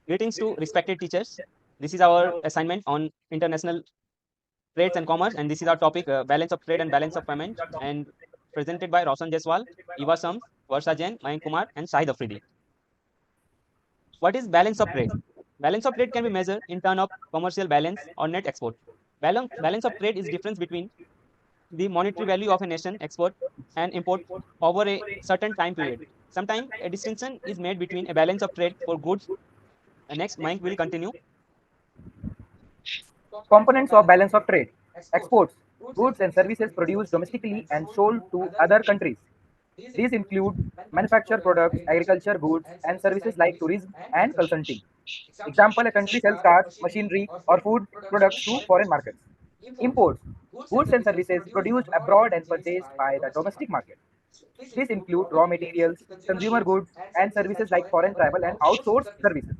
Greetings to respected teachers. This is our assignment on international trades and commerce, and this is our topic balance of trade and balance of payment, and presented by Roshan Jaiswal, Eva Sams, VARSHA JAIN, MAYANK KUMAR, and SHAHID AFRIDI. What is balance of trade? Balance of trade can be measured in terms of commercial balance or net export. Balance of trade is difference between the monetary value of a nation export and import over a certain time period. Sometimes a distinction is made between a balance of trade for goods. Next, Mike will continue. Components of balance of trade. Exports, goods and services produced domestically and sold to other countries. These include manufactured products, agriculture goods, and services like tourism and consulting. Example, a country sells cars, machinery, or food products to foreign markets. Imports, goods and services produced abroad and purchased by the domestic market. These include raw materials, consumer goods, and services like foreign travel and outsourced services.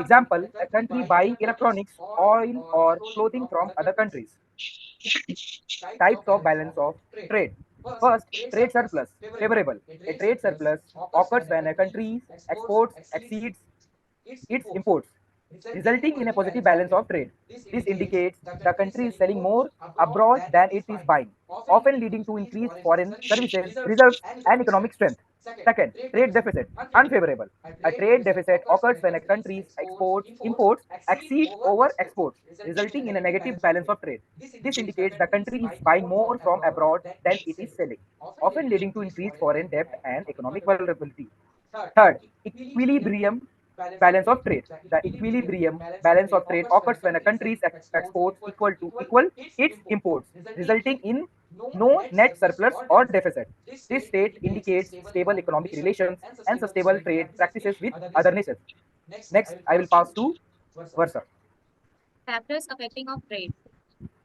Example, a country buying electronics, oil, or clothing from other countries. Types of balance of trade. First, trade surplus. Favorable. A trade surplus occurs when a country's exports exceeds its imports, resulting in a positive balance of trade. This indicates the country is selling more abroad than it is buying, often leading to increased foreign services, reserves, and economic strength. Second, trade deficit. Unfavorable. A trade deficit occurs when a country's imports exceed over exports, resulting in a negative balance of trade. This indicates the country is buying more from abroad than it is selling, often leading to increased foreign debt and economic vulnerability. Third, equilibrium balance of trade. The equilibrium balance of trade occurs when a country's exports equal its imports, resulting in no net surplus or deficit. This state indicates stable economic relations and sustainable trade practices with other nations. Next, I will pass to Varsha. Factors affecting of trade.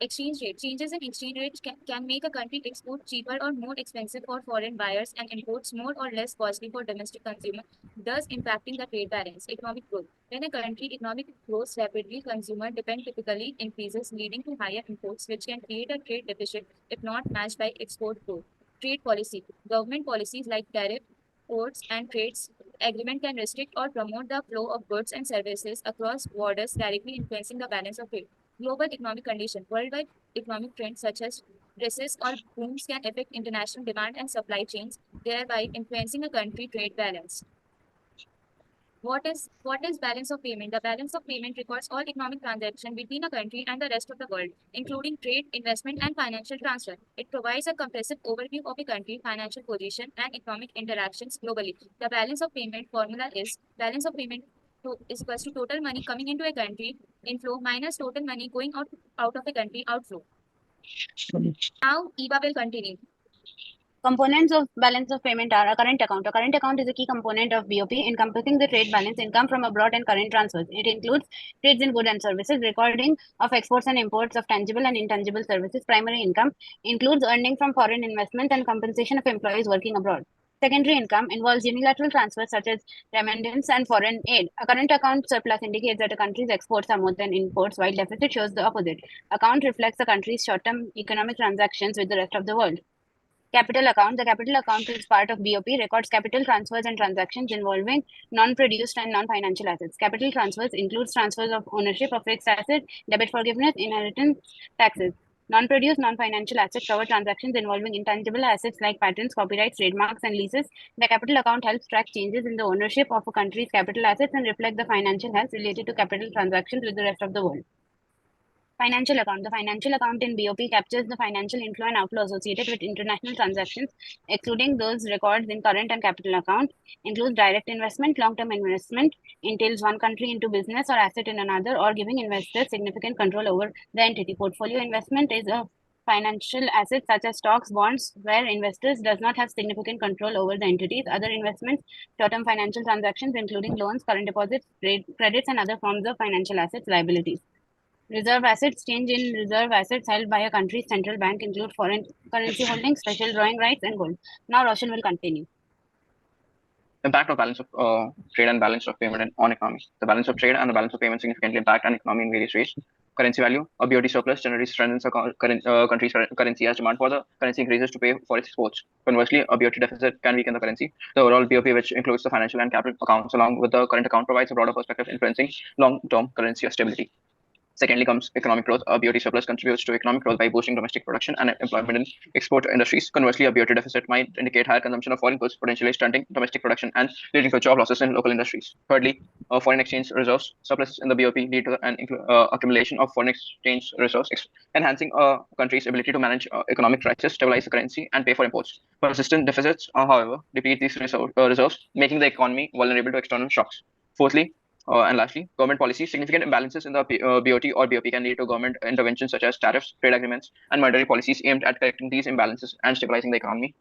Exchange rate. Changes in exchange rates can make a country export cheaper or more expensive for foreign buyers and imports more or less costly for domestic consumers, thus impacting the trade balance. Economic growth. When a country economic grows rapidly, consumer demand typically increases, leading to higher imports, which can create a trade deficit if not matched by export growth. Trade policy. Government policies like tariff, ports, and trades agreement can restrict or promote the flow of goods and services across borders, directly influencing the balance of trade. Global economic condition. Worldwide economic trends such as recessions or booms can affect international demand and supply chains, thereby influencing a country trade balance. What is balance of payment? The balance of payment records all economic transactions between a country and the rest of the world, including trade, investment, and financial transfer. It provides a comprehensive overview of a country's financial position and economic interactions globally. The balance of payment formula is balance of payment is equals to total money coming into a country inflow minus total money going out of a country outflow. Now Eva will continue. Components of balance of payment are a current account. A current account is a key component of BOP, encompassing the trade balance, income from abroad, and current transfers. It includes trades in goods and services, recording of exports and imports of tangible and intangible services. Primary income includes earning from foreign investments and compensation of employees working abroad. Secondary income involves unilateral transfers such as remittance and foreign aid. A current account surplus indicates that a country's exports are more than imports, while deficit shows the opposite. Account reflects a country's short-term economic transactions with the rest of the world. Capital account. The capital account is part of BOP, records capital transfers and transactions involving non-produced and non-financial assets. Capital transfers includes transfers of ownership of fixed assets, debit forgiveness, inheritance taxes. Non-produced, non-financial assets cover transactions involving intangible assets like patents, copyrights, trademarks, and leases. The capital account helps track changes in the ownership of a country's capital assets and reflect the financial health related to capital transactions with the rest of the world. Financial account. The financial account in BOP captures the financial inflow and outflow associated with international transactions, excluding those records in current and capital account, includes direct investment, long-term investment, entails one country into business or asset in another, or giving investors significant control over the entity. Portfolio investment is a financial assets such as stocks, bonds, where investors does not have significant control over the entities. Other investments, short-term financial transactions, including loans, current deposits, trade credits, and other forms of financial assets liabilities. Reserve assets. Change in reserve assets held by a country's central bank include foreign currency holdings, special drawing rights, and gold. Now Roshan will continue. Impact of balance of trade and balance of payment on economy. The balance of trade and the balance of payment significantly impact an economy in various ways. currency value. A BOT surplus generally strengthens a country's currency as demand for the currency increases to pay for its exports. Conversely, a BOT deficit can weaken the currency. The overall BOP, which includes the financial and capital accounts along with the current account, provides a broader perspective influencing long-term currency stability. Secondly comes economic growth. A BOT surplus contributes to economic growth by boosting domestic production and employment in export industries. Conversely, a BOT deficit might indicate higher consumption of foreign goods, potentially stunting domestic production and leading to job losses in local industries. Thirdly, foreign exchange reserves. Surplus in the BOP lead to an accumulation of foreign exchange reserves, enhancing a country's ability to manage economic crisis, stabilize the currency, and pay for imports. Persistent deficits, however, deplete these reserves, making the economy vulnerable to external shocks. Fourthly, and lastly, government policy. Significant imbalances in the BOT or BOP can lead to government interventions such as tariffs, trade agreements, and monetary policies aimed at correcting these imbalances and stabilizing the economy.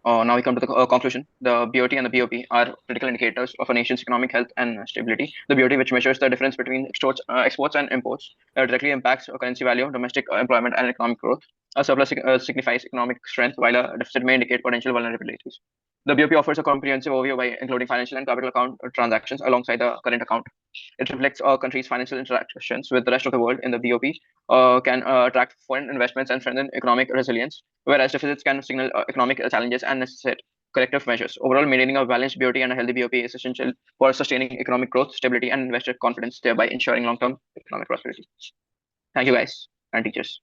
Now we come to the conclusion. The BOT and the BOP are critical indicators of a nation's economic health and stability. The BOT, which measures the difference between exports and imports, directly impacts currency value, domestic employment, and economic growth. A surplus signifies economic strength, while a deficit may indicate potential vulnerabilities. The BOP offers a comprehensive overview by including financial and capital account transactions alongside the current account. It reflects a country's financial interactions with the rest of the world. In the BOP, can attract foreign investments and strengthen economic resilience, whereas deficits can signal economic challenges and necessitate corrective measures. Overall, maintaining a balanced BOT and a healthy BOP is essential for sustaining economic growth, stability, and investor confidence, thereby ensuring long-term economic prosperity. Thank you, guys and teachers.